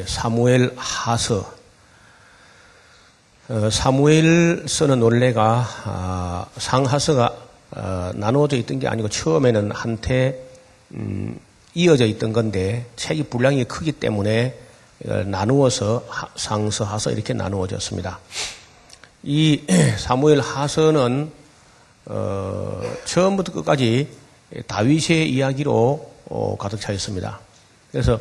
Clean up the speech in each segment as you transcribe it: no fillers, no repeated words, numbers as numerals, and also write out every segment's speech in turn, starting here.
사무엘 하서. 사무엘서는 원래가 상하서가 나누어져 있던 게 아니고 처음에는 한테 이어져 있던 건데 책이 분량이 크기 때문에 나누어서 상서, 하서 이렇게 나누어졌습니다. 이 사무엘 하서는 처음부터 끝까지 다윗의 이야기로 가득 차 있습니다. 그래서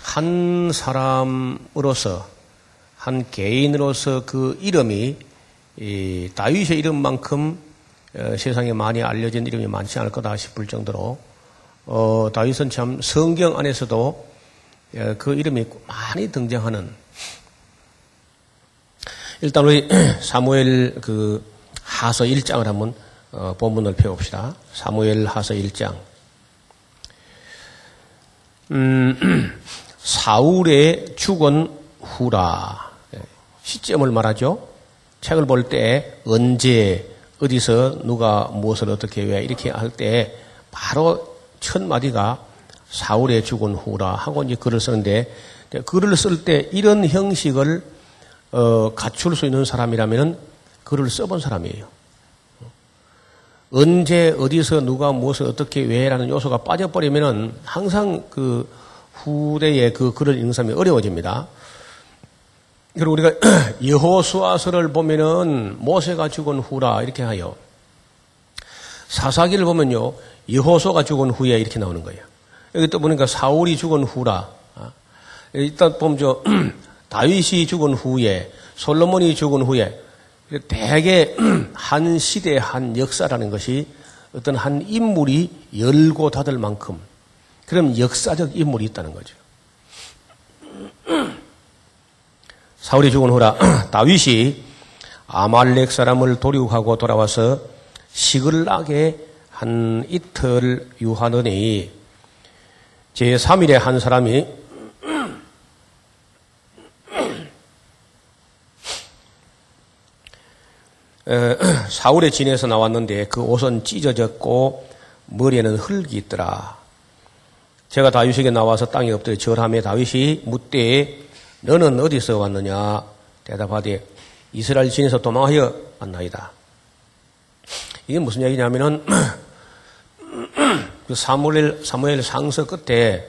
한 사람으로서, 한 개인으로서 그 이름이 다윗의 이름만큼 세상에 많이 알려진 이름이 많지 않을 거다 싶을 정도로 다윗은 참 성경 안에서도 그 이름이 많이 등장하는, 일단 우리 사무엘 그 하서 1장을 한번 본문을 펴봅시다. 사무엘 하서 1장. 사울의 죽은 후라. 시점을 말하죠. 책을 볼 때 언제, 어디서, 누가, 무엇을, 어떻게, 왜 이렇게 할 때 바로 첫 마디가 사울의 죽은 후라 하고 이제 글을 쓰는데, 글을 쓸 때 이런 형식을 갖출 수 있는 사람이라면 글을 써본 사람이에요. 언제, 어디서, 누가, 무엇을, 어떻게, 왜라는 요소가 빠져버리면은 항상 그 후대에 그 글을 읽는 사람이 어려워집니다. 그리고 우리가 여호수아서를 보면은 모세가 죽은 후라 이렇게 하여, 사사기를 보면요 여호수아가 죽은 후에 이렇게 나오는 거예요. 여기 또 보니까 사울이 죽은 후라. 일단 보면 다윗이 죽은 후에, 솔로몬이 죽은 후에, 대개 한 시대 한 역사라는 것이 어떤 한 인물이 열고 닫을 만큼 그런 역사적 인물이 있다는 거죠. 사울이 죽은 후라. 다윗이 아말렉 사람을 도륙하고 돌아와서 시글락에 한 이틀 유하더니 제3일에 한 사람이 사울의 진에서 나왔는데 그 옷은 찢어졌고 머리에는 흙이 있더라. 제가 다윗에게 나와서 땅에 엎드려 절하며 다윗이 묻되 너는 어디서 왔느냐? 대답하되 이스라엘 진에서 도망하여 왔나이다. 이게 무슨 얘기냐면은 그 사무엘 상서 끝에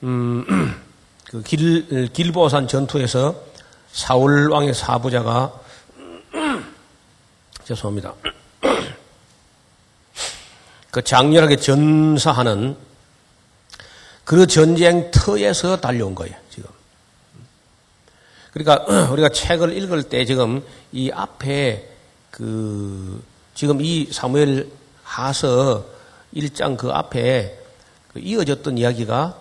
그 길보산 전투에서 사울 왕의 사부자가 죄송합니다. 그 장렬하게 전사하는 그 전쟁터에서 달려온 거예요, 지금. 그러니까 우리가 책을 읽을 때 지금 이 앞에 지금 이 사무엘 하서 1장 그 앞에 이어졌던 이야기가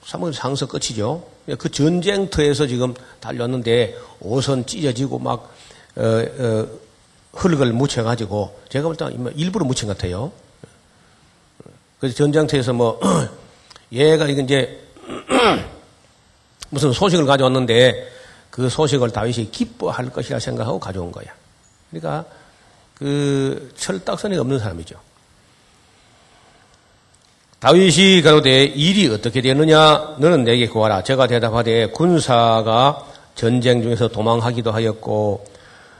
사무엘 상서 끝이죠. 그 전쟁터에서 지금 달렸는데 옷은 찢어지고 막, 흙을 묻혀가지고, 제가 볼 때 일부러 묻힌 것 같아요. 그래서 전쟁터에서 얘가 이제 무슨 소식을 가져왔는데 그 소식을 다윗이 기뻐할 것이라 생각하고 가져온 거야. 그러니까 그 철딱선이 없는 사람이죠. 다윗이 가로되 일이 어떻게 되느냐? 너는 내게 구하라. 제가 대답하되 군사가 전쟁 중에서 도망하기도 하였고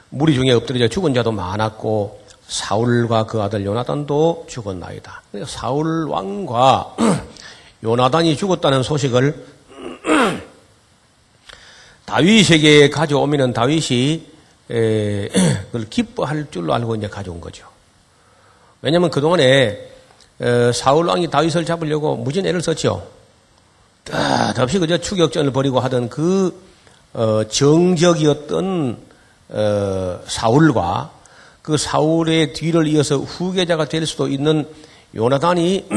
무리 중에 엎드려져 죽은 자도 많았고 사울과 그 아들 요나단도 죽었나이다. 사울 왕과 요나단이 죽었다는 소식을 다윗에게 가져오면은 다윗이 그걸 기뻐할 줄로 알고 이제 가져온 거죠. 왜냐하면 그동안에 사울 왕이 다윗을 잡으려고 무진 애를 썼죠. 뜻없이 그저 추격전을 벌이고 하던 그 정적이었던 사울과 그 사울의 뒤를 이어서 후계자가 될 수도 있는 요나단이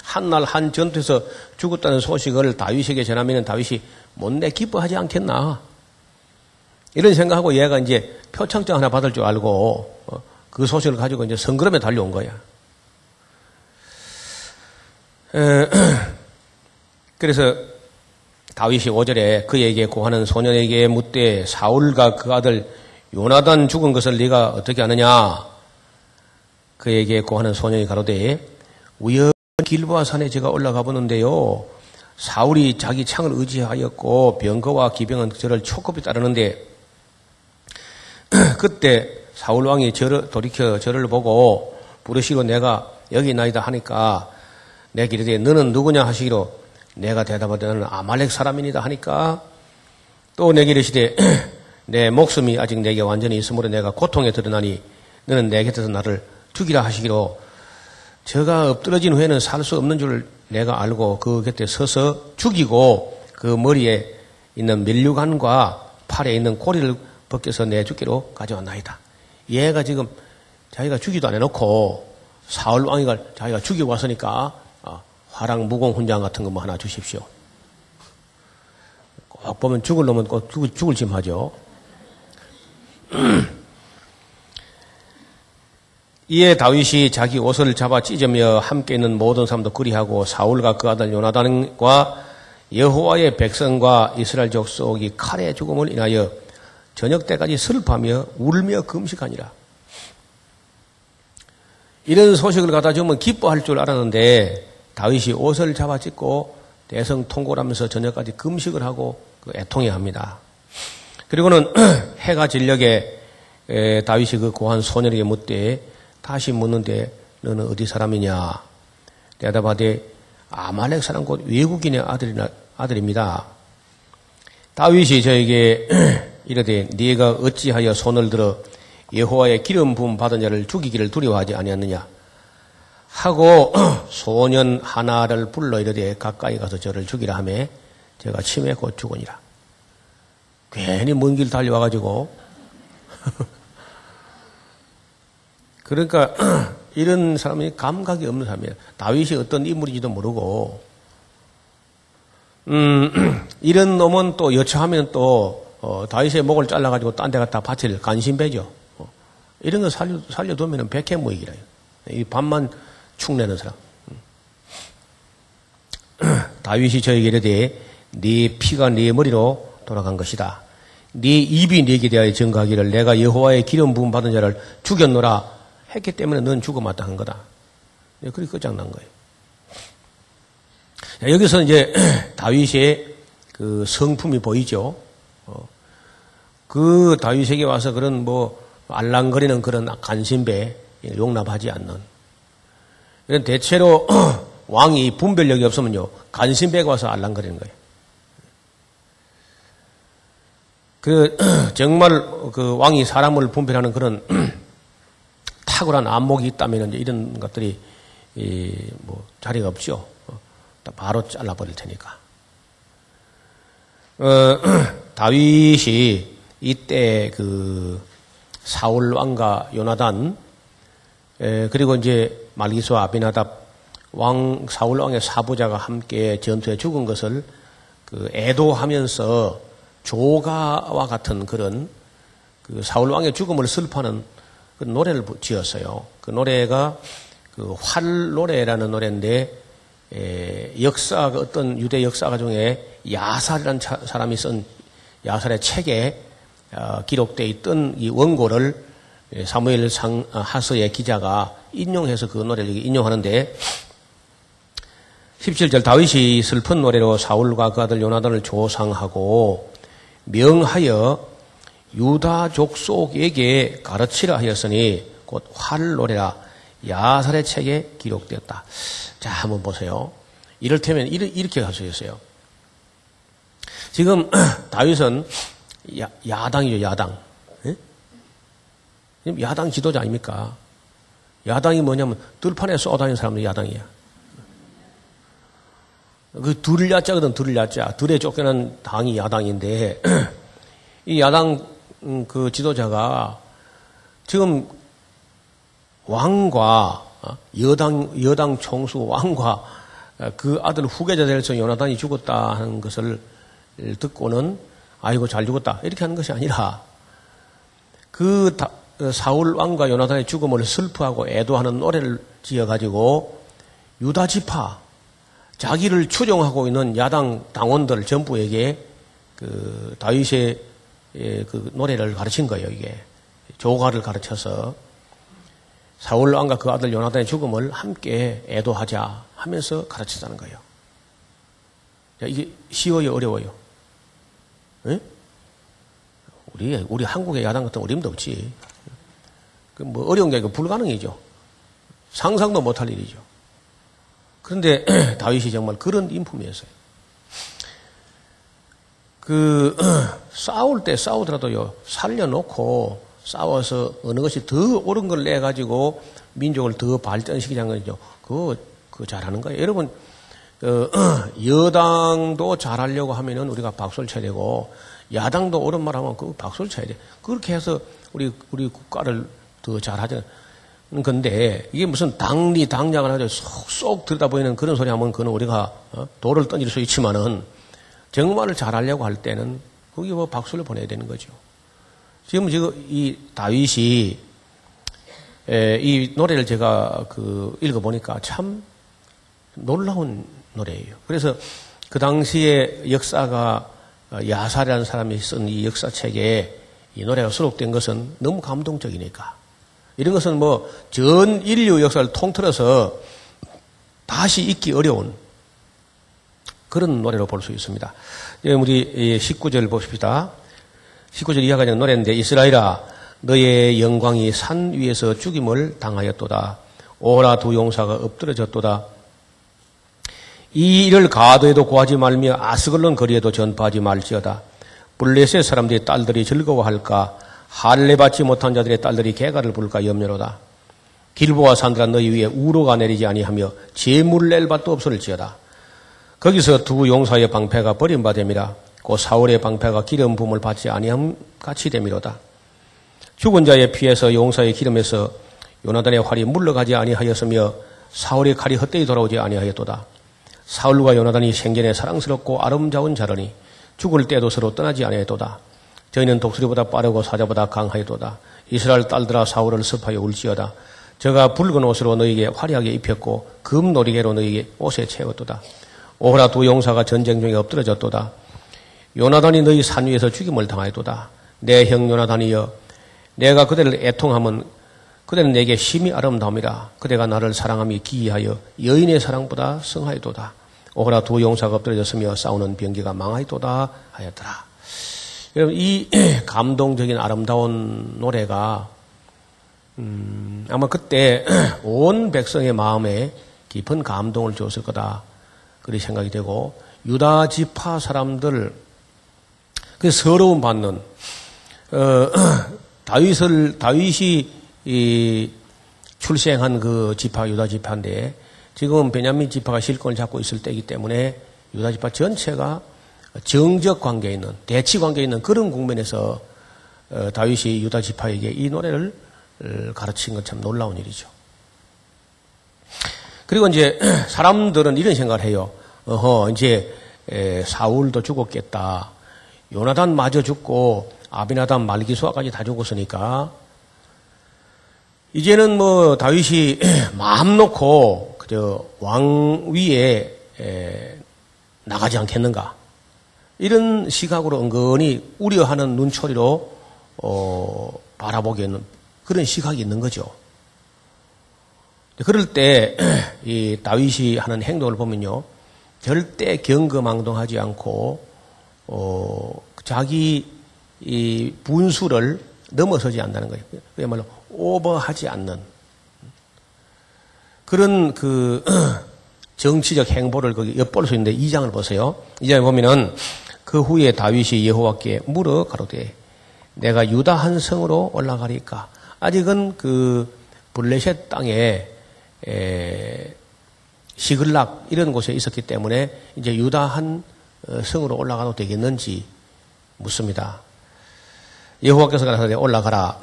한날 한 전투에서 죽었다는 소식을 다윗에게 전하면 다윗이 못내 기뻐하지 않겠나. 이런 생각하고 얘가 이제 표창장 하나 받을 줄 알고 그 소식을 가지고 이제 성그럼에 달려온 거야. 그래서 다윗이 5절에 그에게 고하는 소년에게 묻되 사울과 그 아들 요나단 죽은 것을 네가 어떻게 아느냐? 그에게 고하는 소년이 가로되 우연 길보아 산에 제가 올라가 보는데요. 사울이 자기 창을 의지하였고 병거와 기병은 저를 촉급히 따르는데 그때 사울 왕이 돌이켜 저를 보고 부르시고 내가 여기 있나이다 하니까 내가 이르되 너는 누구냐 하시기로 내가 대답하되 나는 아말렉 사람이니다 하니까 또 내게 이르시되 내 목숨이 아직 내게 완전히 있으므로 내가 고통에 들어나니 너는 내 곁에서 나를 죽이라 하시기로 저가 엎드러진 후에는 살 수 없는 줄 내가 알고 그 곁에 서서 죽이고 그 머리에 있는 면류관과 팔에 있는 고리를 벗겨서 내 죽기로 가져왔나이다. 얘가 지금 자기가 죽이도 안 해놓고 사울 왕이가 자기가 죽이고 왔으니까 화랑 무공 훈장 같은 거 뭐 하나 주십시오. 꼭 보면 죽을 놈은 꼭 죽을 짐 하죠. 이에 다윗이 자기 옷을 잡아 찢으며 함께 있는 모든 사람도 그리하고 사울과 그 아들 요나단과 여호와의 백성과 이스라엘 족속이 칼의 죽음을 인하여 저녁 때까지 슬퍼하며 울며 금식하니라. 이런 소식을 갖다 주면 기뻐할 줄 알았는데 다윗이 옷을 잡아 찢고 대성통곡하면서 저녁까지 금식을 하고 애통해합니다. 그리고는 해가 질녘에 다윗이 그 고한 소년에게 묻되 다시 묻는데 너는 어디 사람이냐? 대답하되 아말렉 사람 곧 외국인의 아들입니다. 다윗이 저에게 이르되 네가 어찌하여 손을 들어 여호와의 기름 부음 받은 자를 죽이기를 두려워하지 아니하느냐 하고 소년 하나를 불러 이르되 가까이 가서 저를 죽이라 하매 제가 침에 곧 죽으니라. 괜히 먼 길 달려와가지고 그러니까 이런 사람이 감각이 없는 사람이에요. 다윗이 어떤 인물인지도 모르고 이런 놈은 또 여차하면 또 다윗의 목을 잘라가지고 딴 데 갖다 바칠 간신배죠. 이런 거 살려두면 백해무익이라요. 이 밥만 축내는 사람. 다윗이 저에게 이르되 네 피가 네 머리로 돌아간 것이다. 네 입이 네게 대하여 증거하기를 내가 여호와의 기름 부음 받은 자를 죽였노라 했기 때문에 넌 죽어마땅 한 거다. 그렇게 끝장난 거예요. 여기서 이제 다윗의 그 성품이 보이죠. 그 다윗에게 와서 그런 뭐 알랑거리는 그런 간신배 용납하지 않는. 이런 대체로 왕이 분별력이 없으면요 간신배가 와서 알랑거리는 거예요. 정말 그 왕이 사람을 분별하는 그런 탁월한 안목이 있다면 이제 이런 것들이 뭐 자리가 없죠. 바로 잘라버릴 테니까. 다윗이 이때 그 사울 왕과 요나단 그리고 이제 말기수와 아비나답 왕 사울 왕의 사부자가 함께 전투에 죽은 것을 그 애도하면서 조가와 같은 그런 그 사울 왕의 죽음을 슬퍼하는 그 노래를 지었어요. 그 노래가 그 활노래라는 노래인데 역사가 어떤 유대 역사가 중에 야살이라는 사람이 쓴 야살의 책에 기록되어 있던 이 원고를 사무엘 하서의 기자가 인용해서 그 노래를 인용하는데 17절 다윗이 슬픈 노래로 사울과 그 아들 요나단을 조상하고 명하여 유다 족속에게 가르치라 하였으니 곧 활노래라 야살의 책에 기록되었다. 자, 한번 보세요. 이를테면 이렇게 할 수 있어요. 지금 다윗은 야당이죠, 야당. 예? 야당 지도자 아닙니까? 야당이 뭐냐면 들판에 쏘다니는 사람도 야당이야. 그 들을 야자거든, 들을 야자. 들에 쫓겨난 당이 야당인데 이 야당 그 지도자가 지금 왕과 여당 총수 왕과 그 아들 후계자 될서 요나단이 죽었다 하는 것을 듣고는 아이고 잘 죽었다 이렇게 하는 것이 아니라 그 사울 왕과 요나단의 죽음을 슬퍼하고 애도하는 노래를 지어가지고 유다 지파 자기를 추종하고 있는 야당 당원들 전부에게 그 다윗의 그 노래를 가르친 거예요. 이게 조가를 가르쳐서 사울 왕과 그 아들 요나단의 죽음을 함께 애도하자 하면서 가르치자는 거예요. 자, 이게 쉬워요, 어려워요? 에? 우리 한국의 야당 같은 어림도 없지. 뭐 어려운 게 아니고 불가능이죠. 상상도 못할 일이죠. 그런데 다윗이 정말 그런 인품이었어요. 싸울 때 싸우더라도요, 살려놓고 싸워서 어느 것이 더 옳은 걸 내가지고 민족을 더 발전시키자는 거죠. 그거 잘하는 거예요. 여러분, 여당도 잘하려고 하면은 우리가 박수를 쳐야 되고, 야당도 옳은 말 하면 그 박수를 쳐야 돼. 그렇게 해서 우리 국가를 더 잘하자는 건데, 이게 무슨 당량을 하죠. 쏙 들여다보이는 그런 소리 하면 그는 우리가 돌을 던질 수 있지만은, 정말을 잘하려고 할 때는 거기 뭐 박수를 보내야 되는 거죠. 지금 이 다윗이 이 노래를 제가 읽어보니까 참 놀라운 노래예요. 그래서 그 당시에 역사가 야살이라는 사람이 쓴 이 역사책에 이 노래가 수록된 것은 너무 감동적이니까. 이런 것은 뭐 전 인류 역사를 통틀어서 다시 읽기 어려운 그런 노래로 볼 수 있습니다. 우리 19절 봅시다. 19절 이하까지는 노래인데, 이스라엘아 너의 영광이 산 위에서 죽임을 당하였도다. 오호라 두 용사가 엎드러졌도다. 이 일을 가도에도 고하지 말며 아스글론 거리에도 전파하지 말지어다. 블레셋 사람들의 딸들이 즐거워할까? 할례 받지 못한 자들의 딸들이 개가를 부를까 염려로다. 길보아 산들아 너희 위에 우로가 내리지 아니하며 재물 낼 밭도 없을지어다. 거기서 두 용사의 방패가 버림받음이라. 그 사울의 방패가 기름 부음을 받지 아니함 같이 됨이로다. 죽은 자의 피에서 용사의 기름에서 요나단의 활이 물러가지 아니하였으며 사울의 칼이 헛되이 돌아오지 아니하였도다. 사울과 요나단이 생전에 사랑스럽고 아름다운 자러니 죽을 때도 서로 떠나지 아니하였도다. 저희는 독수리보다 빠르고 사자보다 강하였도다. 이스라엘 딸들아 사울을 습하여 울지어다. 저가 붉은 옷으로 너희에게 화려하게 입혔고 금 놀이개로 너희에게 옷에 채웠도다. 오호라 두 용사가 전쟁 중에 엎드러졌도다. 요나단이 너희 산 위에서 죽임을 당하였도다. 내 형 요나단이여 내가 그대를 애통하면 그대는 내게 심히 아름다움이라. 그대가 나를 사랑함이 기이하여 여인의 사랑보다 성하였도다. 오호라 두 용사가 엎드러졌으며 싸우는 병기가 망하였도다 하였더라. 여러분, 이 감동적인 아름다운 노래가 아마 그때 온 백성의 마음에 깊은 감동을 주었을 거다. 그렇게 생각이 되고, 유다 지파 사람들, 그 서러움 받는, 다윗이 출생한 그 지파, 유다 지파인데, 지금 베냐민 지파가 실권을 잡고 있을 때이기 때문에 유다 지파 전체가 정적 관계에 있는, 대치 관계에 있는 그런 국면에서 다윗이 유다 지파에게 이 노래를 가르친 건 참 놀라운 일이죠. 그리고 이제 사람들은 이런 생각을 해요. 이제 사울도 죽었겠다. 요나단 마저 죽고 아비나단 말기수아까지 다 죽었으니까 이제는 뭐 다윗이 마음 놓고 그저 왕 위에 나가지 않겠는가. 이런 시각으로 은근히 우려하는 눈초리로 바라보기에는 그런 시각이 있는 거죠. 그럴 때 이 다윗이 하는 행동을 보면요, 절대 경거망동하지 않고 자기 이 분수를 넘어서지 않는다는 거예요. 그야말로 오버하지 않는 그런 그 정치적 행보를 거기 엿볼 수 있는데 2장을 보세요. 2장에 보면은 그 후에 다윗이 여호와께 물어 가로되 내가 유다 한 성으로 올라가리까. 아직은 그 블레셋 땅에 시글락 이런 곳에 있었기 때문에 이제 유다 한 성으로 올라가도 되겠는지 묻습니다. 여호와께서 가라사대 올라가라.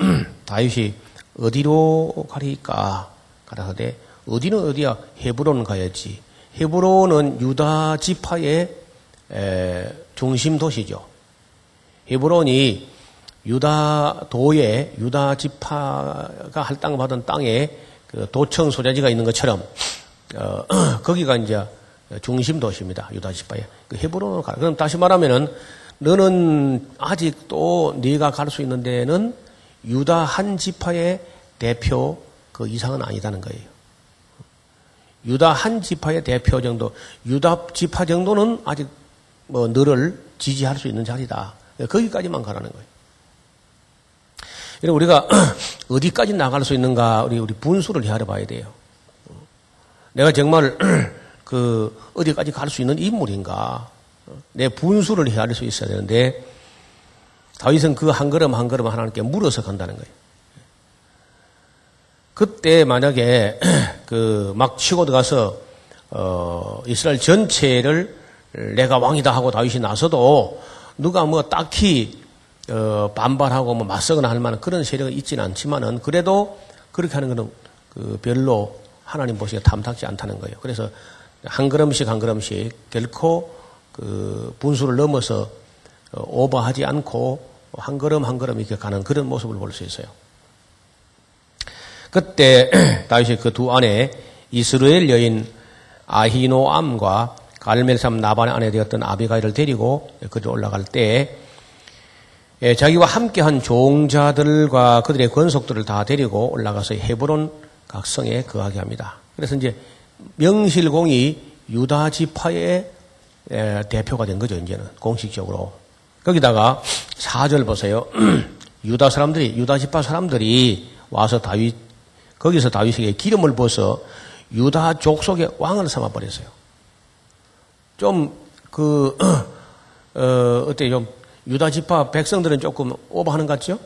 다윗이 어디로 가리까? 가라사대 어디는 어디야? 헤브론 가야지. 헤브론은 유다 지파의 중심 도시죠. 헤브론이 유다도에 유다 지파가 할당받은 땅에 그 도청 소재지가 있는 것처럼 거기가 이제 중심 도시입니다. 유다 지파에. 그 헤브론으로 가라. 그럼 다시 말하면은 너는 아직도 네가 갈 수 있는 데는 유다 한 지파의 대표 그 이상은 아니다는 거예요. 유다 한 지파의 대표 정도, 유다 지파 정도는 아직 뭐 너를 지지할 수 있는 자리다. 거기까지만 가라는 거예요. 그래서 우리가 어디까지 나갈 수 있는가 우리 분수를 헤아려 봐야 돼요. 내가 정말 어디까지 갈 수 있는 인물인가? 내 분수를 헤아릴 수 있어야 되는데 다윗은 그 한 걸음 한 걸음 하나님께 물어서 간다는 거예요. 그때 만약에 막 치고 들어가서 이스라엘 전체를 내가 왕이다 하고 다윗이 나서도 누가 뭐 딱히 반발하고 뭐 맞서거나 할 만한 그런 세력은 있지는 않지만은 그래도 그렇게 하는 것은 별로 하나님 보시기에 탐탁지 않다는 거예요. 그래서 한 걸음씩 한 걸음씩 결코 분수를 넘어서 오버하지 않고 한 걸음 한 걸음 이렇게 가는 그런 모습을 볼 수 있어요. 그때 다윗이 그 두 아내 이스라엘 여인 아히노암과 갈멜 사람 나반의 아내 되었던 아비가일을 데리고 그들 올라갈 때 자기와 함께한 종자들과 그들의 권속들을 다 데리고 올라가서 헤브론 각성에 거하게 합니다. 그래서 이제 명실공히 유다 지파의 대표가 된 거죠. 이제는 공식적으로. 거기다가 4절 보세요. 유다 지파 사람들이 와서 거기서 다윗에게 기름을 부어서 유다 족속의 왕을 삼아 버렸어요. 좀 어때 좀 유다 지파 백성들은 조금 오버하는 것 같죠?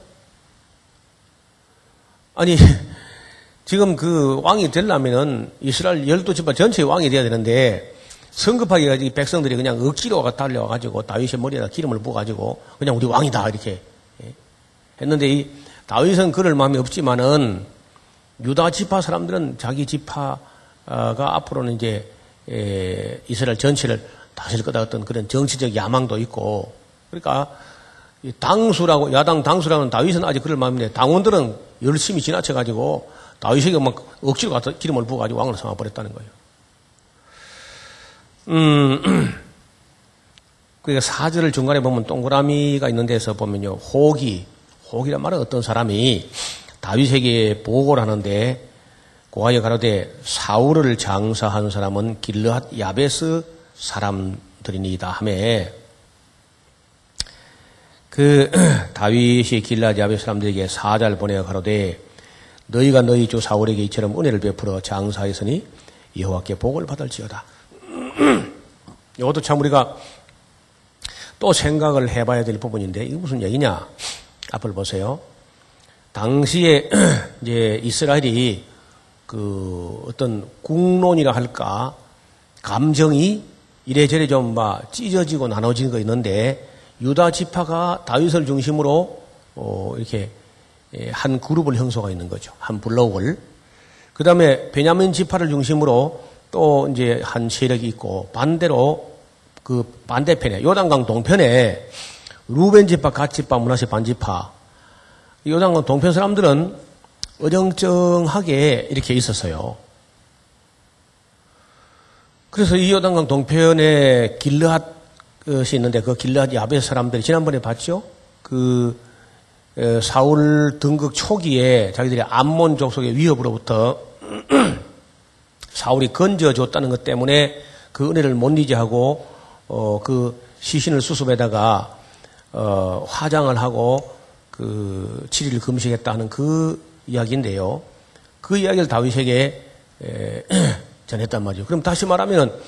아니 지금 그 왕이 되려면은 이스라엘 12지파 전체의 왕이 돼야 되는데 성급하게 이 백성들이 그냥 억지로 달려와가지고 다윗의 머리에다 기름을 부어가지고 그냥 우리 왕이다 이렇게 했는데 이 다윗은 그럴 마음이 없지만은 유다 지파 사람들은 자기 지파가 앞으로는 이제 이스라엘 전체를 다스릴 거다 어떤 그런 정치적 야망도 있고 그러니까 야당 당수라는 다윗은 아직 그럴 마음인데 당원들은 열심히 지나쳐가지고 다윗에게 막 억지로 가서 기름을 부어가지고 왕을 삼아버렸다는 거예요. 그러니까 4절을 중간에 보면 동그라미가 있는 데서 보면요. 호기란 말은 어떤 사람이 다윗에게 보고를 하는데 고하여 가로되 사울을 장사한 사람은 길르앗 야베스 사람들이니이다 하매 다윗이 길르앗 야베스 사람들에게 사자를 보내어 가로되 너희가 너희 주 사울에게 이처럼 은혜를 베풀어 장사했으니 여호와께 복을 받을지어다. 이것도 참 우리가 또 생각을 해봐야 될 부분인데 이게 무슨 얘기냐? 앞을 보세요. 당시에 이제 이스라엘이 어떤 국론이라 할까 감정이 이래저래 좀 막 찢어지고 나눠지는 거 있는데 유다 지파가 다윗을 중심으로 이렇게 한 그룹을 형성하고 있는 거죠. 한 블록을. 그 다음에 베냐민 지파를 중심으로 또 이제 한 세력이 있고 반대로 그 반대편에 요단강 동편에 루벤 지파, 갓 지파, 므낫세 반 지파 요단강 동편 사람들은 어정쩡하게 이렇게 있었어요. 그래서 이 요단강 동편에 길르앗이 있는데 그 길르앗 야베스 사람들이 지난번에 봤죠? 사울 등극 초기에 자기들이 암몬 족속의 위협으로부터 사울이 건져줬다는 것 때문에 그 은혜를 못 의지하고 그 시신을 수습에다가 화장을 하고 7일 금식했다 하는 그 이야기인데요. 그 이야기를 다윗에게 전했단 말이죠. 그럼 다시 말하면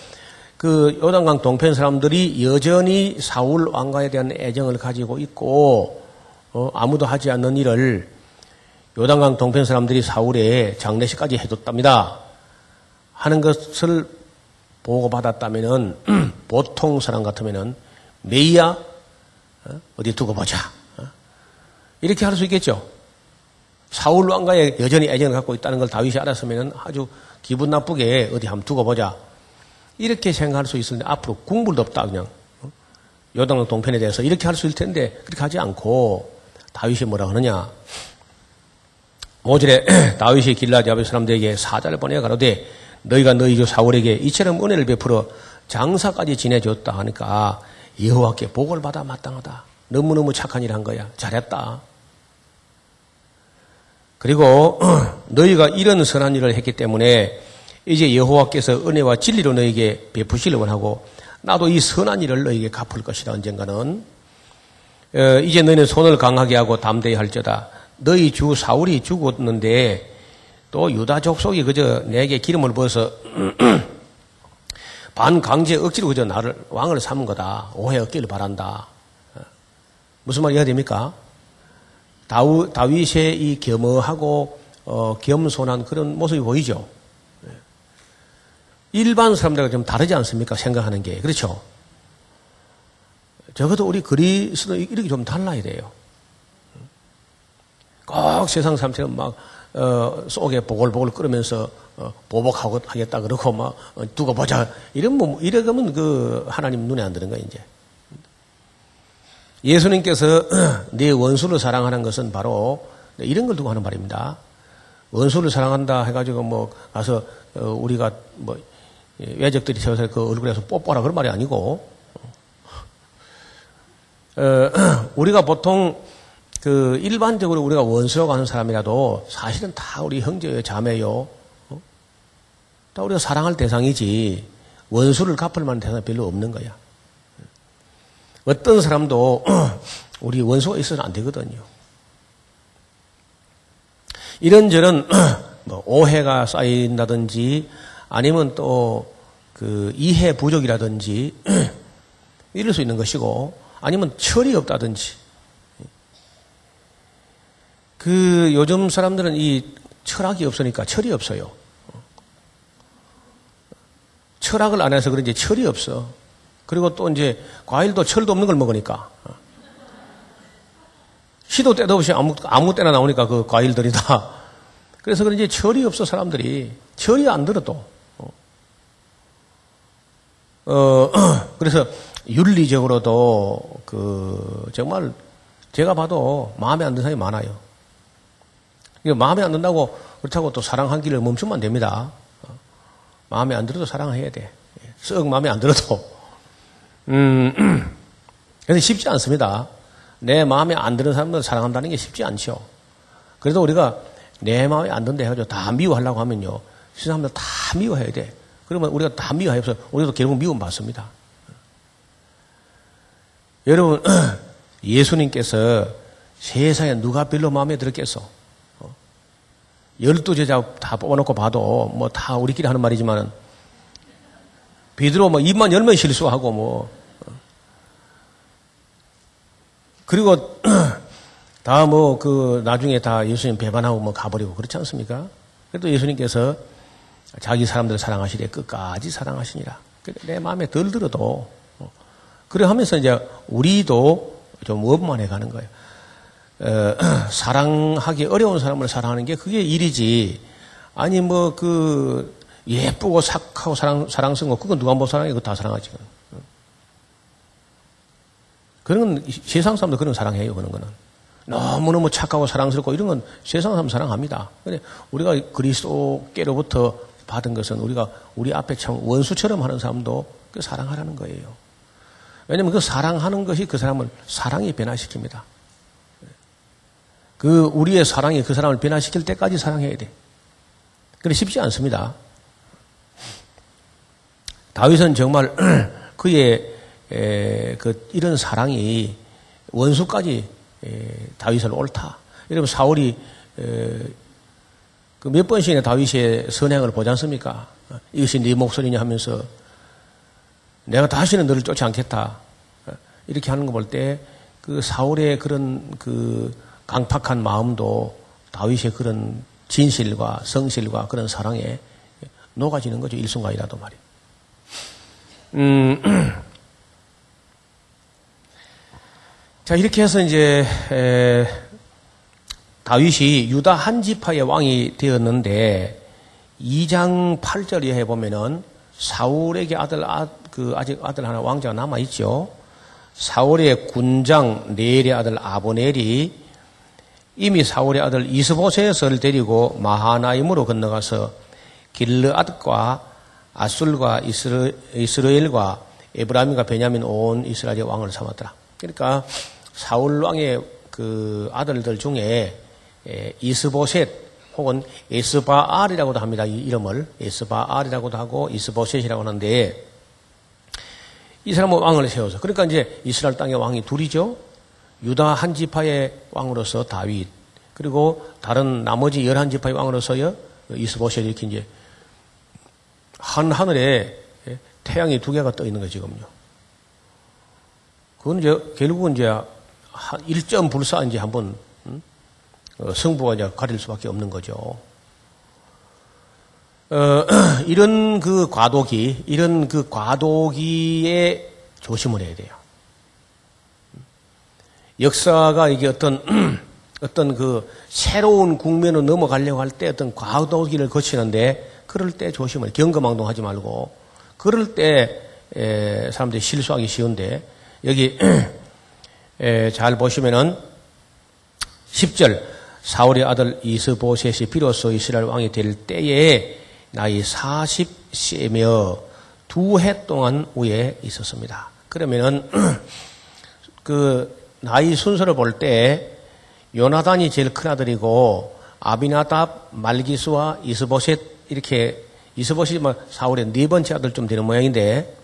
그 요단강 동편 사람들이 여전히 사울 왕가에 대한 애정을 가지고 있고 아무도 하지 않는 일을 요단강 동편 사람들이 사울의 장례식까지 해줬답니다. 하는 것을 보고받았다면은 보통 사람 같으면은 메이야 어디 두고 보자 이렇게 할 수 있겠죠. 사울 왕가에 여전히 애정을 갖고 있다는 걸 다윗이 알았으면은 아주 기분 나쁘게 어디 한번 두고 보자 이렇게 생각할 수 있었는데 앞으로 국물도 없다 그냥 요단강 동편에 대해서 이렇게 할 수 있을 텐데 그렇게 하지 않고 다윗이 뭐라 하느냐 5절에 다윗이 길르앗 야베스 사람들에게 사자를 보내어 가로되 너희가 너희 주 사울에게 이처럼 은혜를 베풀어 장사까지 지내줬다 하니까 여호와께 복을 받아 마땅하다. 너무너무 착한 일 한 거야. 잘했다. 그리고 너희가 이런 선한 일을 했기 때문에 이제 여호와께서 은혜와 진리로 너희에게 베푸시를 원하고 나도 이 선한 일을 너에게 갚을 것이라. 언젠가는 이제 너희는 손을 강하게 하고 담대히 할지어다. 너희 주 사울이 죽었는데 또 유다 족속이 그저 내게 기름을 부어서 반강제 억지로 그저 나를 왕을 삼은 거다. 오해 없기를 바란다. 무슨 말이 해야 됩니까? 다윗의 이 겸허하고 겸손한 그런 모습이 보이죠. 일반 사람들과 좀 다르지 않습니까? 생각하는 게. 그렇죠? 적어도 우리 그리스도 이렇게 좀 달라야 돼요. 꼭 세상 사람처럼 막 속에 보글보글 끓으면서 보복하고 하겠다 그러고 막 두고 보자 이러면 그 하나님 눈에 안 드는 거예요. 이제 예수님께서 네 원수를 사랑하는 것은 바로 이런 걸 두고 하는 말입니다. 원수를 사랑한다 해가지고 뭐 가서 우리가 뭐 외적들이 세워서 그 얼굴에서 뽀뽀라 그런 말이 아니고 우리가 보통 그 일반적으로 우리가 원수라고 하는 사람이라도 사실은 다 우리 형제요 자매요 다 우리가 사랑할 대상이지 원수를 갚을 만한 대상이 별로 없는 거야. 어떤 사람도 우리 원수가 있어서는 안 되거든요. 이런저런 뭐 오해가 쌓인다든지 아니면 또 그 이해 부족이라든지 이럴 수 있는 것이고 아니면 철이 없다든지 그 요즘 사람들은 이 철학이 없으니까 철이 없어요. 철학을 안 해서 그런지 철이 없어. 그리고 또 이제 과일도 철도 없는 걸 먹으니까 시도 때도 없이 아무 때나 나오니까 그 과일들이 다. 그래서 그런지 철이 없어 사람들이. 철이 안 들어도. 그래서 윤리적으로도 그 정말 제가 봐도 마음에 안 드는 사람이 많아요. 마음에 안 든다고 그렇다고 또 사랑하기를 멈추면 안 됩니다. 마음에 안 들어도 사랑해야 돼. 썩 마음에 안 들어도. 그래서 쉽지 않습니다. 내 마음에 안 드는 사람들 사랑한다는 게 쉽지 않죠. 그래도 우리가 내 마음에 안 든다 해가지고 다 미워하려고 하면요. 세상 사람들 다 미워해야 돼. 그러면 우리가 다 미워해서 우리도 결국 미움 받습니다. 여러분, 예수님께서 세상에 누가 별로 마음에 들었겠어? 12제자 다 뽑아놓고 봐도 뭐 다 우리끼리 하는 말이지만 베드로 뭐 입만 열면 실수하고 뭐 그리고 다 뭐 그 나중에 다 예수님 배반하고 뭐 가버리고 그렇지 않습니까? 그래도 예수님께서 자기 사람들을 사랑하시되 끝까지 사랑하시니라. 내 마음에 덜 들어도 그래 하면서 이제 우리도 좀 원만해 가는 거예요. 사랑하기 어려운 사람을 사랑하는 게 그게 일이지. 아니 뭐 그 예쁘고 착하고 사랑스러운 거 그건 누가 못 사랑해? 그거 다 사랑하지. 그런 건 세상 사람도 그런 사랑해요. 그런 거는 너무너무 착하고 사랑스럽고 이런 건 세상 사람 사랑합니다. 근데 우리가 그리스도께로부터 받은 것은 우리가 우리 앞에 참 원수처럼 하는 사람도 그 사랑하라는 거예요. 왜냐하면 그 사랑하는 것이 그 사람을 사랑이 변화시킵니다. 그 우리의 사랑이 그 사람을 변화시킬 때까지 사랑해야 돼. 그래 쉽지 않습니다. 다윗은 정말 그의 이런 사랑이 원수까지 다윗을 옳다. 이러면 사울이 그 몇 번씩이나 다윗의 선행을 보지 않습니까? 이것이 네 목소리냐 하면서 내가 다시는 너를 쫓지 않겠다. 이렇게 하는 거 볼 때 그 사울의 그런 그 강팍한 마음도 다윗의 그런 진실과 성실과 그런 사랑에 녹아지는 거죠. 일순간이라도 말이에요. 자, 이렇게 해서 이제, 다윗이 유다 한 지파의 왕이 되었는데, 2장 8절 이하에 보면은, 사울에게 아직 아들 하나 왕자가 남아있죠. 사울의 군장 넬의 아들 아브넬이 이미 사울의 아들 이스보셋을 데리고 마하나임으로 건너가서 길르앗과 아술과 이스라엘과 에브라임과 베냐민 온 이스라엘의 왕을 삼았더라. 그러니까 사울 왕의 그 아들들 중에 이스보셋 혹은 에스바알이라고도 합니다. 이 이름을 에스바알이라고도 하고 이스보셋이라고 하는데 이 사람은 왕을 세워서. 그러니까 이제 이스라엘 땅의 왕이 둘이죠. 유다 한 지파의 왕으로서 다윗, 그리고 다른 나머지 11지파의 왕으로서요, 이스보셋 이렇게 이제 한 하늘에 태양이 두 개가 떠 있는 거예요, 지금요. 그건 이제 결국은 이제 1점 불사 이제 한번 승부가 이제 가릴 수밖에 없는 거죠. 이런 그 과도기에 조심을 해야 돼요. 역사가 이게 어떤 그 새로운 국면으로 넘어가려고 할 때 어떤 과도기를 거치는데 그럴 때 조심을, 경거망동하지 말고, 그럴 때 사람들이 실수하기 쉬운데, 여기 잘 보시면은 10절, 사울의 아들 이스보셋이 비로소 이스라엘 왕이 될 때에 나이 40세며 2해 동안 위에 있었습니다. 그러면은 그 나이 순서를 볼 때 요나단이 제일 큰 아들이고 아비나답, 말기스와 이스보셋, 이렇게 이스보셋이 사울의 4번째 아들쯤 되는 모양인데,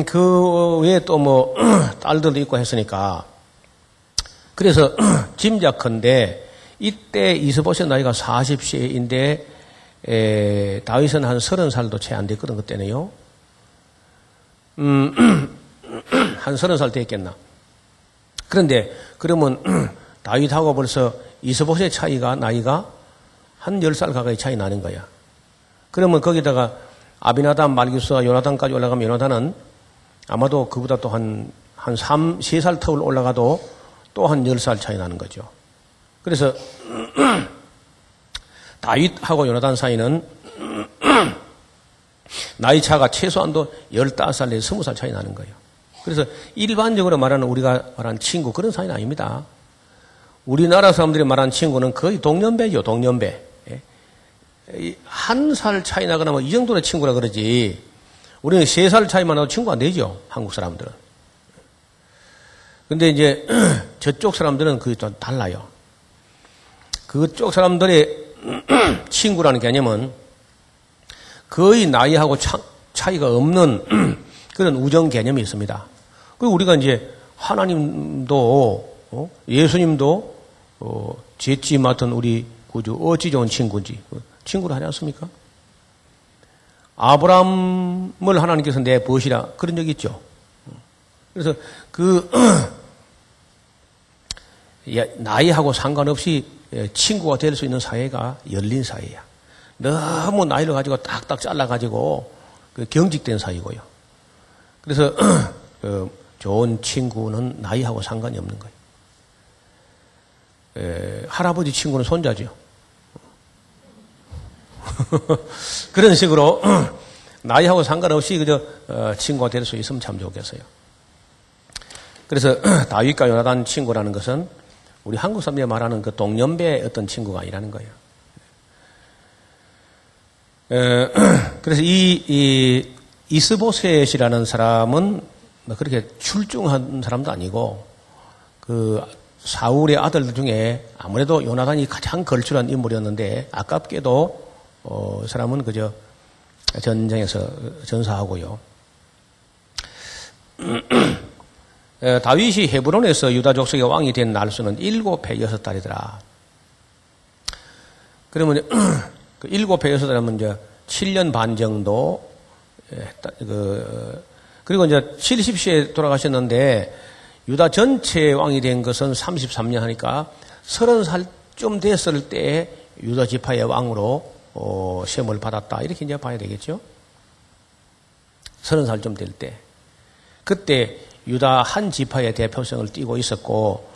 그 외에 또 뭐 딸들도 있고 했으니까, 그래서 짐작컨대 이때 이스보셋 나이가 40세인데 다윗은 한 30살도 채 안 됐거든, 그때는요. 한 30살 됐겠나. 그런데 그러면 다윗하고 벌써 이스보셋 차이가, 나이가 한 10살 가까이 차이 나는 거야. 그러면 거기다가 아비나답, 말기스와 요나단까지 올라가면 요나단은 아마도 그보다 또 한 3살 터 올라가도 또 한 10살 차이 나는 거죠. 그래서 다윗하고 요나단 사이는 나이 차가 최소한도 15살 내지 20살 차이 나는 거예요. 그래서 일반적으로 말하는 우리가 말하는 친구, 그런 사이는 아닙니다. 우리나라 사람들이 말하는 친구는 거의 동년배죠, 동년배. 한 살 차이 나거나 뭐 이 정도의 친구라 그러지, 우리는 3살 차이만 나도 친구 안 되죠, 한국 사람들은. 근데 이제 저쪽 사람들은 그게 좀 달라요. 그쪽 사람들의 친구라는 개념은 거의 나이하고 차이가 없는 그런 우정 개념이 있습니다. 그리고 우리가 이제 하나님도 예수님도 잿지 맡은 우리 구주 어찌 좋은 친구인지 친구를 하지 않습니까? 아브라함을 하나님께서 내 벗이라 그런 적이 있죠. 그래서 그 나이하고 상관없이 친구가 될 수 있는 사회가 열린 사회야. 너무 나이를 가지고 딱딱 잘라가지고 경직된 사회고요. 그래서 좋은 친구는 나이하고 상관이 없는 거예요. 할아버지 친구는 손자죠. 그런 식으로 나이하고 상관없이 그저 친구가 될 수 있으면 참 좋겠어요. 그래서 다윗과 요나단 친구라는 것은 우리 한국 사람들이 말하는 그 동년배의 어떤 친구가 아니라는 거예요. 그래서 이 이스보셋이라는 사람은 그렇게 출중한 사람도 아니고 그 사울의 아들들 중에 아무래도 요나단이 가장 걸출한 인물이었는데 아깝게도 사람은 그저 전쟁에서 전사하고요. 다윗이 헤브론에서 유다 족속의 왕이 된 날수는 7해 6달이더라. 그러면 그 7해 6달이면 이제 7년 반 정도, 그리고 이제 70세에 돌아가셨는데 유다 전체 왕이 된 것은 33년 하니까 30살쯤 됐을 때 유다 지파의 왕으로 시험을 받았다. 이렇게 이제 봐야 되겠죠. 30살쯤 될 때. 그때 유다 한 지파의 대표성을 띠고 있었고,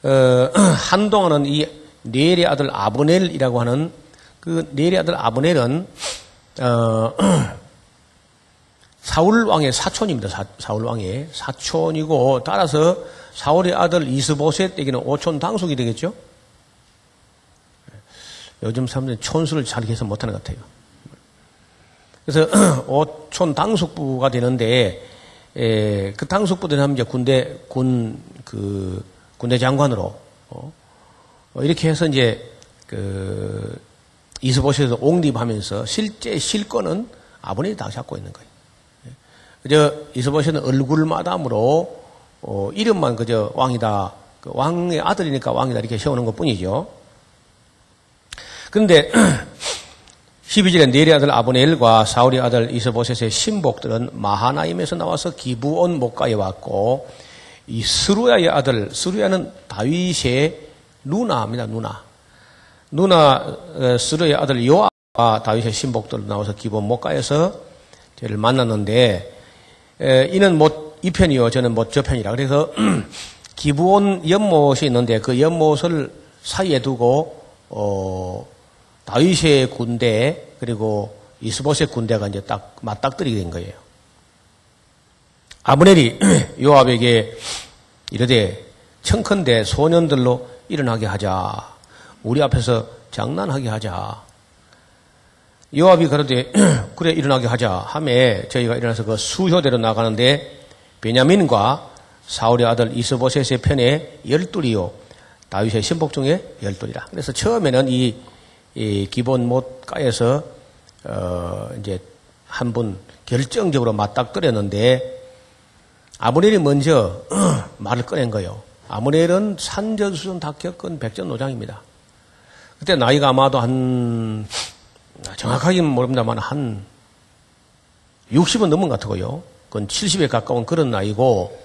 한동안은 이 넬의 아들 아브넬이라고 하는 그 넬의 아들 아브넬은, 사울왕의 사촌입니다. 사울왕의 사촌이고, 따라서 사울의 아들 이스보셋에게는 오촌 당숙이 되겠죠? 요즘 사람들은 촌수를 잘 계산 못하는 것 같아요. 그래서 오촌 당숙부가 되는데, 그 당숙부들은 하면 이제 군대 장관으로, 이렇게 해서 이제 이스보셋에서 옹립하면서 실제 실권은 아브넬이 다 잡고 있는 거예요. 그저 이스보셋은 얼굴마담으로 이름만 그저 왕이다, 그 왕의 아들이니까 왕이다 이렇게 세우는 것뿐이죠. 그런데 12절에 넬의 아들 아브넬과 사울의 아들 이스보셋의 신복들은 마하나임에서 나와서 기브온 목가에 왔고, 이 스루야의 아들, 스루야는 다윗의 누나입니다. 누나 스루야의 아들 요압과 다윗의 신복들 나와서 기브온 목가에서 저를 만났는데, 이는 못 이 편이요, 저는 못 저 편이라. 그래서 기브온 연못이 있는데 그 연못을 사이에 두고 다윗의 군대 그리고 이스보셋 군대가 이제 딱 맞닥뜨리게 된 거예요. 아브넬이 요압에게 이르되 청컨대 소년들로 일어나게 하자. 우리 앞에서 장난하게 하자. 요압이 그러되 그래 일어나게 하자 하매 저희가 일어나서 그 수효대로 나가는데 베냐민과 사울의 아들 이스보셋의 편에 12이요 다윗의 신복 중에 12이라. 그래서 처음에는 이 기본 못가에서 이제 한 분 결정적으로 맞닥뜨렸는데 아브넬이 먼저 말을 꺼낸 거예요. 아브넬은 산전수전 다 겪은 백전노장입니다. 그때 나이가 아마도 한 정확하게는 모릅니다만 한 60은 넘은 것 같고요. 그건 70에 가까운 그런 나이고,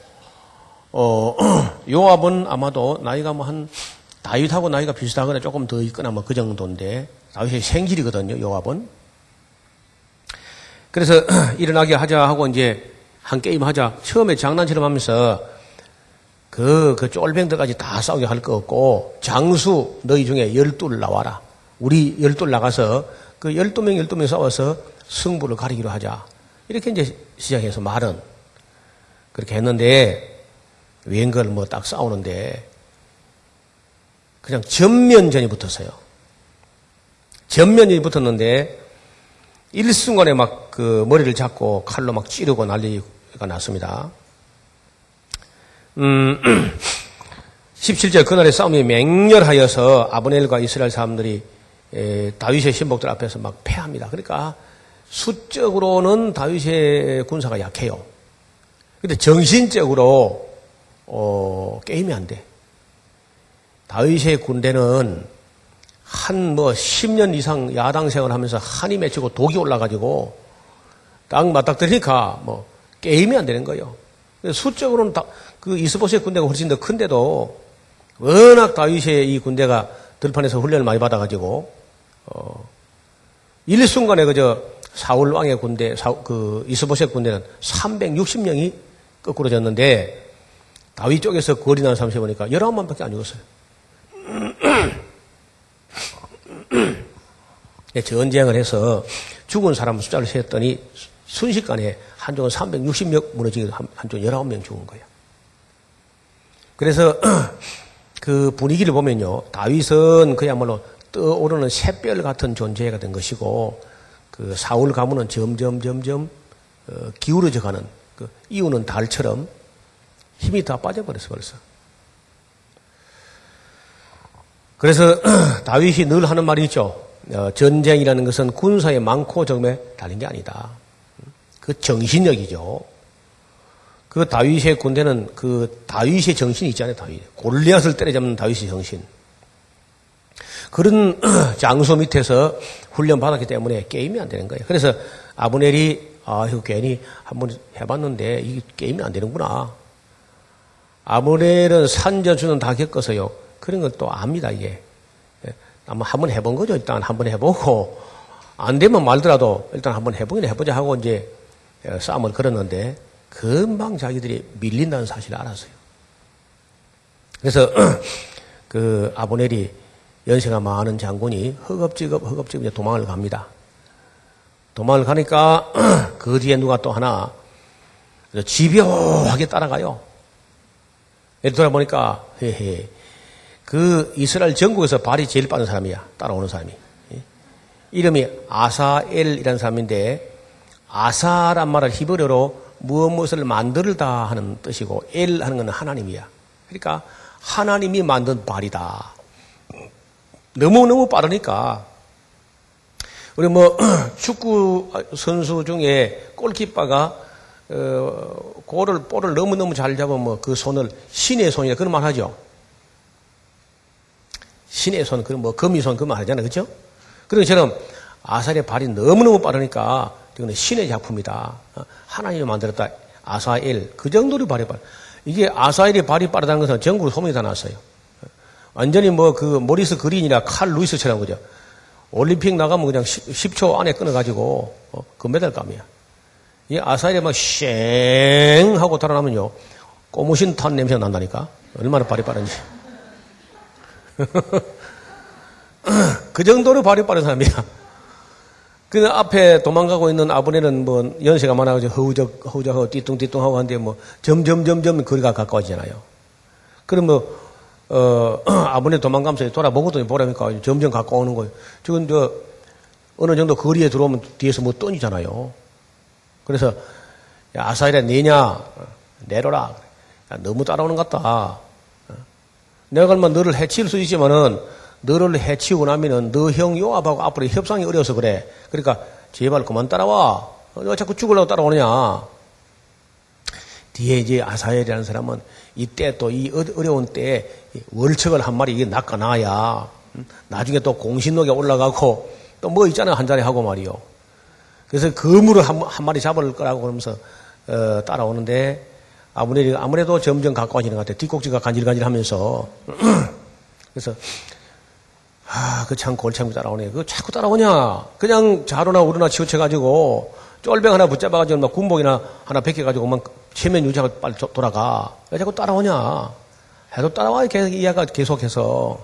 요압은 아마도 나이가 뭐 한 다윗하고 나이가 비슷하거나 조금 더 있거나 뭐 그 정도인데, 다윗의 생질이거든요, 요압은. 그래서 일어나게 하자 하고 이제 한 게임 하자. 처음에 장난처럼 하면서 그 쫄병들까지 다 싸우게 할 거 없고, 장수 너희 중에 12 나와라. 우리 12 나가서 그 12명 싸워서 승부를 가리기로 하자. 이렇게 이제 시작해서 말은 그렇게 했는데, 웬걸 뭐 딱 싸우는데, 그냥 전면전이 붙었어요. 전면전이 붙었는데, 일순간에 막 그 머리를 잡고 칼로 막 찌르고 난리가 났습니다. 17절 그날의 싸움이 맹렬하여서 아브넬과 이스라엘 사람들이 다윗의 신복들 앞에서 막 패합니다. 그러니까 수적으로는 다윗의 군사가 약해요. 근데 정신적으로 게임이 안 돼. 다윗의 군대는 한 10년 이상 야당 생활하면서 한이 맺히고 독이 올라가지고 딱 맞닥뜨리니까 게임이 안 되는 거예요. 수적으로는 그 이스보셋 군대가 훨씬 더 큰데도 워낙 다윗의 이 군대가 들판에서 훈련을 많이 받아가지고 일순간에 그저 사울 왕의 군대, 그 이스보셋 군대는 360명이 거꾸로 졌는데 다윗 쪽에서 거리 나는 사람 세보니까 19만밖에 안 죽었어요. 전쟁을 해서 죽은 사람 숫자를 세었더니 순식간에 한쪽은 360명 무너지고 한쪽은 19명 죽은 거예요. 그래서 그 분위기를 보면요, 다윗은 그야말로 떠오르는 샛별 같은 존재가 된 것이고, 그 사울 가문은 점점 기울어져 가는 그 이우는 달처럼 힘이 다 빠져버렸어 벌써. 그래서 다윗이 늘 하는 말이 있죠. 전쟁이라는 것은 군사의 많고 적음에 달린 게 아니다. 그 정신력이죠. 그 다윗의 군대는 그 다윗의 정신이 있잖아요. 다윗. 골리앗을 때려잡는 다윗의 정신. 그런 장소 밑에서 훈련 받았기 때문에 게임이 안 되는 거예요. 그래서 아브넬이 이거 괜히 한번 해봤는데 이게 게임이 안 되는구나. 아브넬은 산전수전 다 겪어서요. 그런 걸 또 압니다, 이게. 한번 해본 거죠. 일단 한번 해보고, 안 되면 말더라도 일단 한번 해보자 하고 이제 싸움을 걸었는데, 금방 자기들이 밀린다는 사실을 알았어요. 그래서 그 아브넬이 연세가 많은 장군이 허겁지겁 이제 도망을 갑니다. 도망을 가니까 그 뒤에 누가 또 하나 집요하게 따라가요. 돌아보니까 그 이스라엘 전국에서 발이 제일 빠른 사람이야. 따라오는 사람이. 이름이 아사엘이라는 사람인데, 아사란 말은 히브리어로 무엇을 만들다 하는 뜻이고, 엘 하는 건 하나님이야. 그러니까 하나님이 만든 발이다. 너무너무 빠르니까, 우리 축구 선수 중에 골키퍼가 볼을 너무너무 잘 잡으면 그 손을 신의 손이다. 그런 말 하죠. 신의 손, 그 뭐 거미 손, 그 말 하잖아요. 그죠? 그런 것처럼 아사엘의 발이 너무너무 빠르니까 이거는 신의 작품이다. 하나님이 만들었다. 아사엘. 그 정도로 발이 빠르다. 이게 아사엘의 발이 빠르다는 것은 전국으로 소문이 다 났어요. 완전히 뭐 그 모리스 그린이나 칼 루이스처럼 그죠? 올림픽 나가면 그냥 10초 안에 끊어가지고 금메달감이야. 이 아사엘이 막 쉥 하고 달아나면요 꼬무신 탄 냄새가 난다니까. 얼마나 발이 빠른지. 그 정도로 발이 빠른 사람이야. 그 앞에 도망가고 있는 아브넬은 뭐 연세가 많아가지고 허우적하고 띠뚱띠뚱하고 하는데 뭐 점점점점 거리가 가까워지잖아요. 그럼 뭐 아브넬 도망가면서 돌아보고도 보라니까 점점 가까워오는 거예요. 지금 어느 정도 거리에 들어오면 뒤에서 뭐 던지잖아요. 그래서 야, 아사엘아 내냐 내려라. 야, 너무 따라오는 것 같다. 내가 얼마 너를 해칠 수 있지만은 너를 해치우고 나면은 너 형 요압하고 앞으로 협상이 어려워서 그래. 그러니까 제발 그만 따라와. 너 자꾸 죽으려고 따라오느냐. 뒤에 이제 아사엘이라는 사람은 이때 또 이 어려운 때에 월척을 한 마리 낚아놔야 나중에 또 공신록에 올라가고 또 뭐 있잖아요. 한 자리 하고 말이요. 그래서 그물을 한 마리 잡을 거라고 그러면서 따라오는데 아브넬이 아무래도 점점 가까워지는 것 같아요. 뒷꼭지가 간질간질 하면서. 그래서 그 참 골창이 따라오네. 그거 자꾸 따라오냐. 그냥 자루나 우루나 치우쳐가지고 쫄병 하나 붙잡아가지고 막 군복이나 하나 벗겨가지고 막 체면 유지하고 빨리 돌아가. 왜 자꾸 따라오냐. 해도 따라와. 계속 이야기가 계속해서.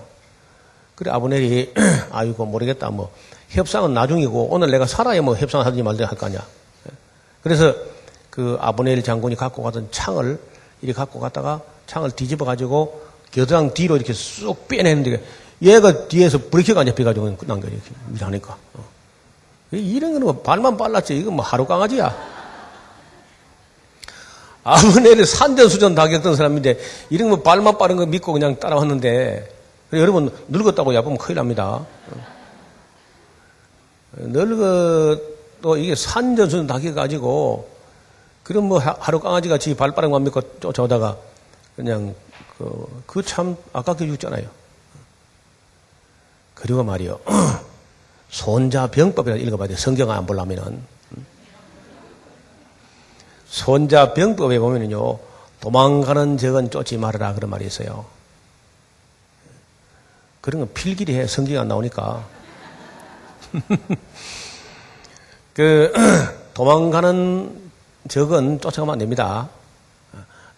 그래 아브넬이 아이고 모르겠다. 뭐 협상은 나중이고 오늘 내가 살아야 뭐 협상하든지 말든지 할 거 아니야. 그래서 그 아브넬 장군이 갖고 가던 창을 이렇게 갖고 갔다가 창을 뒤집어 가지고 겨드랑 뒤로 이렇게 쑥 빼내는데 얘가 뒤에서 브레이크가 안 잡혀가지고 끝난 거예요. 이렇게 밀하니까. 이런 거는 뭐 발만 빨랐지. 이건 뭐 하루 강아지야. 아브넬이 산전수전 다 겪던 사람인데 이런 거 발만 빠른 거 믿고 그냥 따라왔는데 여러분 늙었다고 야보면 큰일 납니다. 늙어도 이게 산전수전 다 겪어가지고 그럼 뭐 하루 강아지가 지 발 빠른 거 안 믿고 쫓아오다가 그냥 그 참 아깝게 죽잖아요. 그리고 말이요. 손자병법이라 읽어봐야 돼. 성경 안 보려면은. 손자병법에 보면은요, 도망가는 적은 쫓지 말아라. 그런 말이 있어요. 그런 건 필기리 해. 성경이 안 나오니까. 도망가는 적은 쫓아가면 안 됩니다.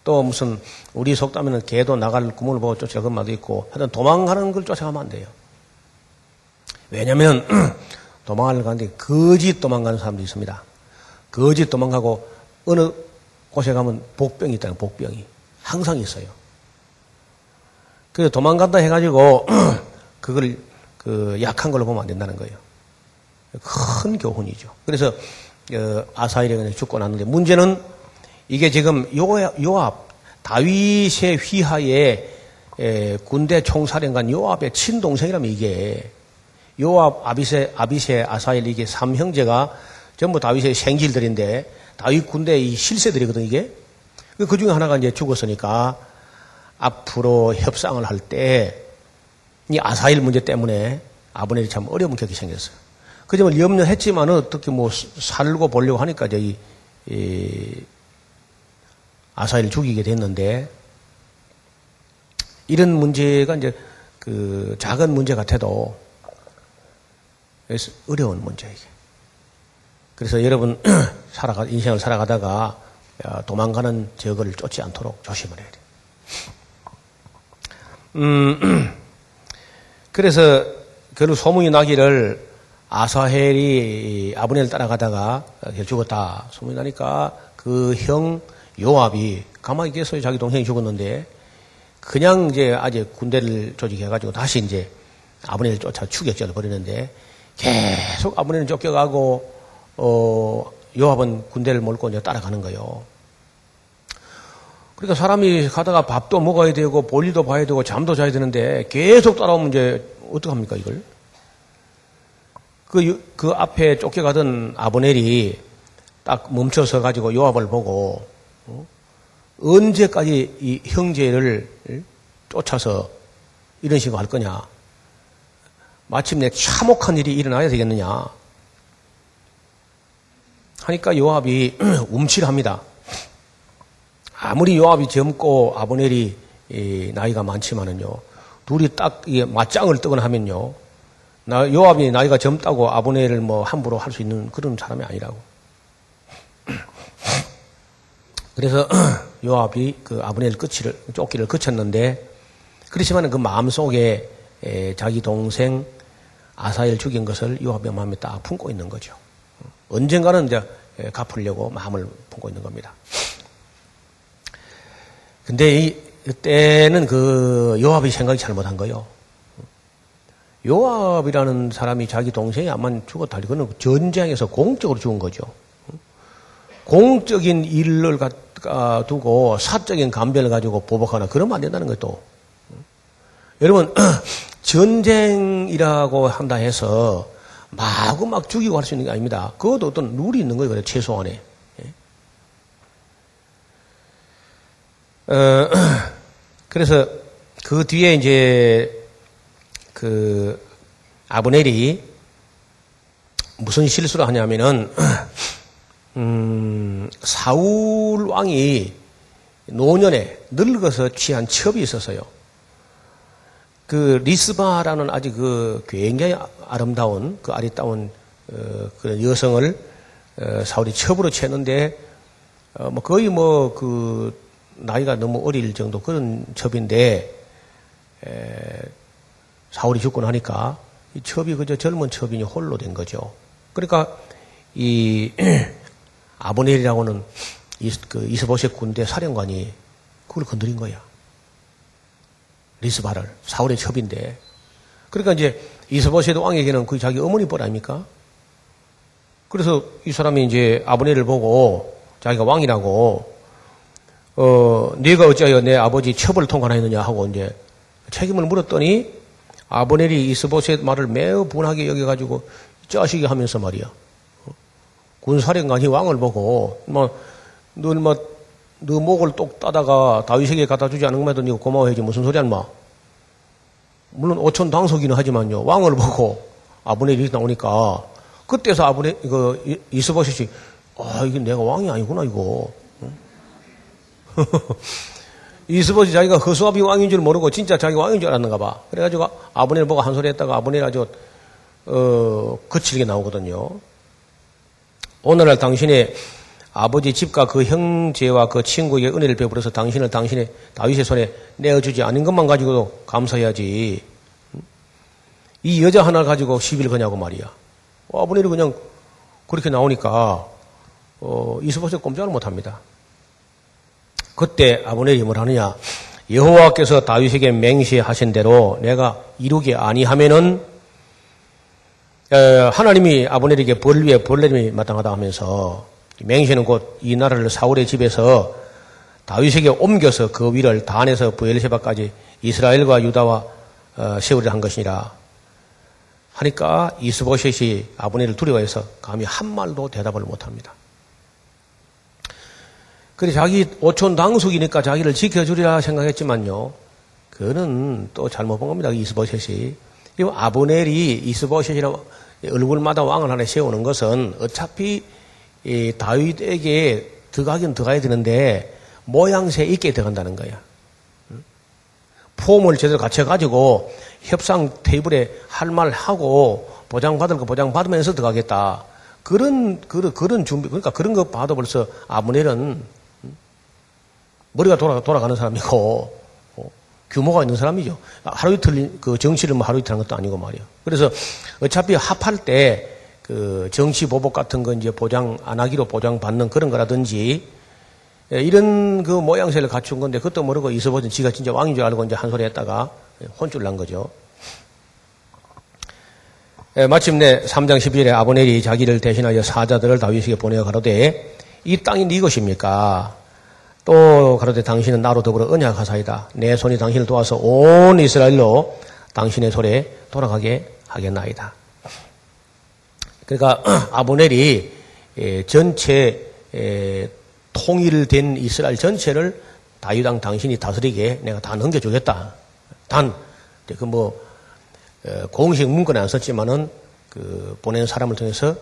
또 무슨, 우리 속담에는 개도 나갈 구멍을 보고 쫓아가는 말도 있고, 하여튼 도망가는 걸 쫓아가면 안 돼요. 왜냐면 도망가는 가는데 거짓 도망가는 사람도 있습니다. 거짓 도망가고 어느 곳에 가면 복병이 있다는 복병이 항상 있어요. 그래서 도망간다 해가지고 그걸 약한 걸로 보면 안 된다는 거예요. 큰 교훈이죠. 그래서 아사엘이 죽고 났는데 문제는 이게 지금 요압 다윗의 휘하에 군대 총사령관 요압의 친동생이라면 이게 요압, 아비세, 아사엘 이게 3형제가 전부 다윗의 생질들인데 다윗 군대의 실세들이거든 이게. 그 중에 하나가 이제 죽었으니까 앞으로 협상을 할 때 이 아사엘 문제 때문에 아브넬이 참 어려운 격이 생겼어요. 그 점을 염려했지만은 어떻게 뭐 살고 보려고 하니까 이제 아사엘을 죽이게 됐는데 이런 문제가 이제 그 작은 문제 같아도 그래서 어려운 문제예요. 그래서 여러분 인생을 살아가다가 도망가는 저거를 쫓지 않도록 조심을 해야 돼요. 그래서 결국 소문이 나기를 아사헬이 아브넬 따라가다가 죽었다. 소문이 나니까 그 형 요압이 가만히 있겠어요. 자기 동생이 죽었는데 그냥 이제 아직 군대를 조직해가지고 다시 이제 아브넬을 쫓아 추격전을 벌이는데 계속 아브넬은 쫓겨가고 요압은 군대를 몰고 이제 따라가는 거예요. 그러니까 사람이 가다가 밥도 먹어야 되고 볼일도 봐야 되고 잠도 자야 되는데 계속 따라오면 이제 어떡합니까 이걸? 그 앞에 쫓겨가던 아브넬이 딱 멈춰서 가지고 요압을 보고 언제까지 이 형제를 쫓아서 이런 식으로 할 거냐. 마침내 참혹한 일이 일어나야 되겠느냐. 하니까 요압이 움찔합니다. 아무리 요압이 젊고 아브넬이 나이가 많지만은요, 둘이 딱 이게 맞짱을 뜨거나 하면요, 요압이 나이가 젊다고 아브넬을 뭐 함부로 할 수 있는 그런 사람이 아니라고. 그래서 요압이 그 아브넬 쫓기를 그쳤는데, 그렇지만 그 마음속에 자기 동생 아사엘 죽인 것을 요압의 마음에 딱 품고 있는 거죠. 언젠가는 이제 갚으려고 마음을 품고 있는 겁니다. 근데 그때는 그 요압이 생각이 잘못한 거예요. 요압이라는 사람이 자기 동생이 아마 죽었다. 그는 전쟁에서 공적으로 죽은 거죠. 공적인 일을 갖다 두고 사적인 감별을 가지고 보복하나 그러면 안 된다는 거예요, 또. 여러분, 전쟁이라고 한다 해서 마구 막 죽이고 할 수 있는 게 아닙니다. 그것도 어떤 룰이 있는 거예요, 최소한에. 그래서 그 뒤에 이제 그 아브넬이 무슨 실수를 하냐면은 사울 왕이 노년에 늙어서 취한 첩이 있었어요. 그 리스바라는 아주 그 굉장히 아름다운 그 아리따운 그 여성을 사울이 첩으로 취했는데 뭐 거의 뭐 그 나이가 너무 어릴 정도 그런 첩인데 사울이 죽고 나니까 이 첩이 그저 젊은 첩이니 홀로 된 거죠. 그러니까 이 아브넬이라고는 그 이스보셋 군대 사령관이 그걸 건드린 거야. 리스바를 사울의 첩인데. 그러니까 이제 이스보셋 왕에게는 그 자기 어머니 뻘 아닙니까? 그래서 이 사람이 이제 아브넬을 보고 자기가 왕이라고 네가 어찌하여 내 아버지 첩을 통관하였느냐 하고 이제 책임을 물었더니 아브넬이 이스보셋 말을 매우 분하게 여겨가지고 짜시게 하면서 말이야. 군사령관이 왕을 보고 너 목을 똑 따다가 다윗에게 갖다 주지 않은 것만도 네가 고마워해야지 무슨 소리 하는 마. 물론 오천 당석이는 하지만요. 왕을 보고 아브넬이 나오니까 그때서 이스보셋이 이게 내가 왕이 아니구나 이거. 이스보셋이 자기가 허수아비 왕인 줄 모르고 진짜 자기 왕인 줄 알았는가 봐. 그래가지고 아브넬 보고 한 소리 했다가 아브넬 아주 거칠게 나오거든요. 오늘날 당신의 아버지 집과 그 형제와 그 친구에게 은혜를 베풀어서 당신을 당신의 다윗의 손에 내어주지 않은 것만 가지고도 감사해야지. 이 여자 하나를 가지고 시비를 거냐고 말이야. 아브넬이 그냥 그렇게 나오니까 이스보셋 꼼짝을 못합니다. 그때 아브넬이 뭘 하느냐. 여호와께서 다윗에게 맹세하신 대로 내가 이루게 아니하면은 하나님이 아브넬에게 벌 위에 벌 내림이 마땅하다 하면서 맹세는 곧 이 나라를 사울의 집에서 다윗에게 옮겨서 그 위를 단에서 브엘세바까지 이스라엘과 유다와 세우리라 한 것이니라 하니까 이스보셋이 아브넬을 두려워해서 감히 한 말도 대답을 못합니다. 그래 자기 오촌 당숙이니까 자기를 지켜주리라 생각했지만요. 그는 또 잘못 본 겁니다. 이스보셋이. 그리고 아브넬이 이스보셋이라 얼굴마다 왕을 하나 세우는 것은 어차피 다윗에게 들어가긴 들어가야 되는데 모양새 있게 들어간다는 거야. 폼을 제대로 갖춰가지고 협상 테이블에 할 말 하고 보장받을 거 보장받으면서 들어가겠다. 그런 준비, 그러니까 그런 거 봐도 벌써 아브넬은 머리가 돌아가는 사람이고, 규모가 있는 사람이죠. 하루 이틀, 그 정치를 뭐 하루 이틀 하는 것도 아니고 말이야. 그래서 어차피 합할 때 그 정치 보복 같은 거 이제 보장 안 하기로 보장받는 그런 거라든지 이런 그 모양새를 갖춘 건데 그것도 모르고 이스보셋은 지가 진짜 왕인 줄 알고 이제 한 소리 했다가 혼쭐 난 거죠. 마침내 3장 12절에 아브넬이 자기를 대신하여 사자들을 다윗에게 보내어 가로되 이 땅이 네 것입니까? 또 가로되 당신은 나로 더불어 언약하사이다. 내 손이 당신을 도와서 온 이스라엘로 당신의 손에 돌아가게 하겠나이다. 그러니까 아브넬이 전체 통일된 이스라엘 전체를 다윗 왕 당신이 다스리게 내가 다 넘겨주겠다. 단, 공식 문건에 안 썼지만은 보낸 사람을 통해서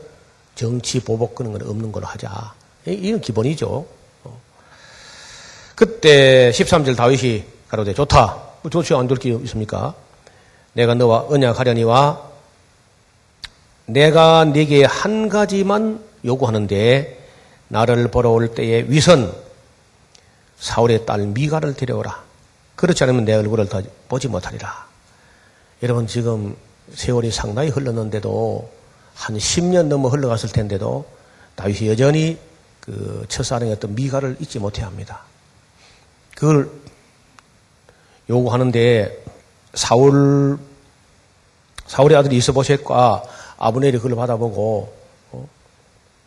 정치 보복 그런 건 없는 걸로 하자. 이건 기본이죠. 그때 13절 다윗이 가로되 좋다. 좋지 않을 게 있습니까? 내가 너와 언약하려니와 내가 네게 한 가지만 요구하는데 나를 보러 올 때에 위선 사울의 딸 미가를 데려오라. 그렇지 않으면 내 얼굴을 더 보지 못하리라. 여러분 지금 세월이 상당히 흘렀는데도 한 10년 넘어 흘러갔을 텐데도 다윗이 여전히 그 첫사랑이었던 미가를 잊지 못해야 합니다. 그걸 요구하는데 사울의 아들 이스보셋과 아브넬이 그걸 받아보고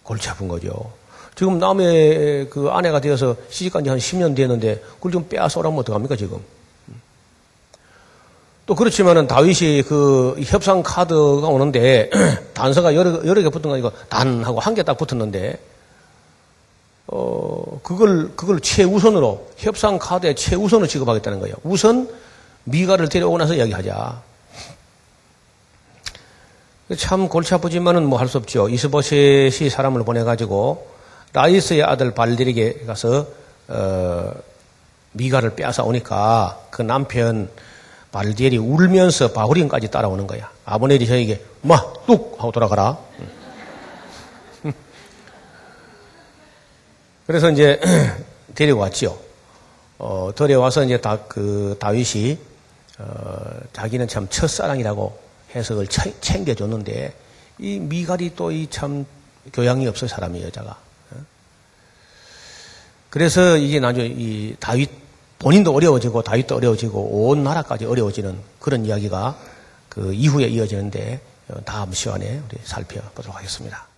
골치 아픈 거죠. 지금 남의 그 아내가 되어서 시집간 지 한 10년 됐는데 그걸 좀 빼앗아 오라면 어떡합니까 지금. 또 그렇지만은 다윗이 그 협상 카드가 오는데 단서가 여러 개 붙은 거 아니고 단하고 한 개 딱 붙었는데 그걸 최우선으로 협상 카드에 최우선으로 지급하겠다는 거예요. 우선 미가를 데려오고 나서 이야기하자. 참 골치 아프지만은 뭐 할 수 없죠. 이스보셋이 사람을 보내가지고 라이스의 아들 발딜에게 가서 미가를 빼앗아 오니까 그 남편 발디엘이 울면서 바후림까지 따라오는 거야. 아브넬이 저에게 뚝 하고 돌아가라. 그래서 이제 데리고 왔지요. 데려와서 이제 다윗이 자기는 참 첫사랑이라고 해석을 챙겨줬는데 이 미갈이 또 이 참 교양이 없어 사람이 여자가. 그래서 이게 나중에 이 다윗 본인도 어려워지고 다윗도 어려워지고 온 나라까지 어려워지는 그런 이야기가 그 이후에 이어지는데 다음 시간에 우리 살펴보도록 하겠습니다.